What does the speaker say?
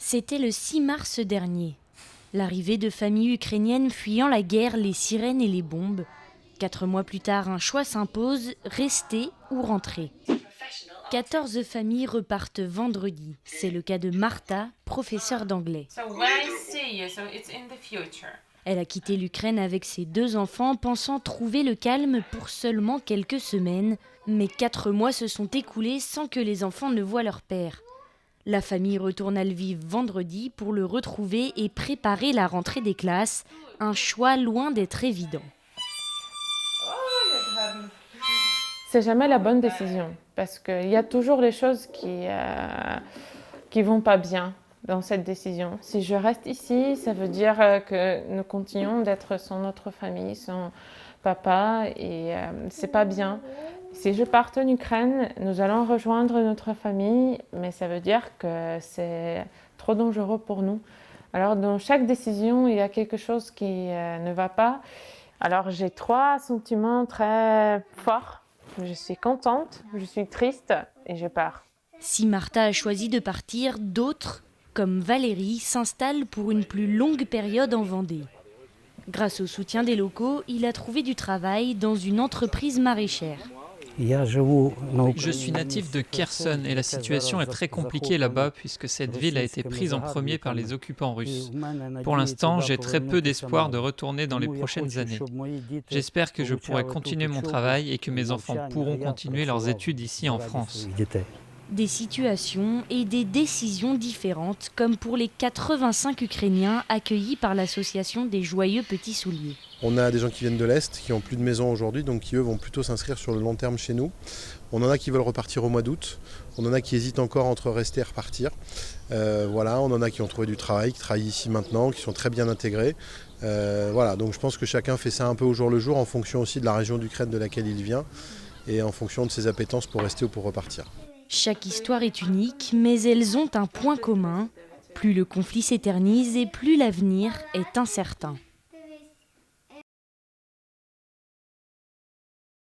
C'était le 6 mars dernier. L'arrivée de familles ukrainiennes fuyant la guerre, les sirènes et les bombes. 4 mois plus tard, un choix s'impose, rester ou rentrer. 14 familles repartent vendredi. C'est le cas de Marta, professeure d'anglais. Elle a quitté l'Ukraine avec ses 2 enfants, pensant trouver le calme pour seulement quelques semaines. Mais 4 mois se sont écoulés sans que les enfants ne voient leur père. La famille retourne à Lviv vendredi pour le retrouver et préparer la rentrée des classes. Un choix loin d'être évident. C'est jamais la bonne décision parce qu'il y a toujours les choses qui vont pas bien dans cette décision. Si je reste ici, ça veut dire que nous continuons d'être sans notre famille, sans papa et c'est pas bien. Si je pars en Ukraine, nous allons rejoindre notre famille, mais ça veut dire que c'est trop dangereux pour nous. Alors dans chaque décision, il y a quelque chose qui ne va pas. Alors j'ai 3 sentiments très forts. Je suis contente, je suis triste et je pars. Si Marta a choisi de partir, d'autres, comme Valérie, s'installent pour une plus longue période en Vendée. Grâce au soutien des locaux, il a trouvé du travail dans une entreprise maraîchère. Je suis natif de Kherson et la situation est très compliquée là-bas puisque cette ville a été prise en premier par les occupants russes. Pour l'instant, j'ai très peu d'espoir de retourner dans les prochaines années. J'espère que je pourrai continuer mon travail et que mes enfants pourront continuer leurs études ici en France. Des situations et des décisions différentes, comme pour les 85 Ukrainiens accueillis par l'association des Joyeux Petits Souliers. On a des gens qui viennent de l'Est, qui n'ont plus de maison aujourd'hui, donc qui eux vont plutôt s'inscrire sur le long terme chez nous. On en a qui veulent repartir au mois d'août, on en a qui hésitent encore entre rester et repartir. On en a qui ont trouvé du travail, qui travaillent ici maintenant, qui sont très bien intégrés. Donc je pense que chacun fait ça un peu au jour le jour, en fonction aussi de la région d'Ukraine de laquelle il vient, et en fonction de ses appétences pour rester ou pour repartir. Chaque histoire est unique, mais elles ont un point commun. Plus le conflit s'éternise et plus l'avenir est incertain.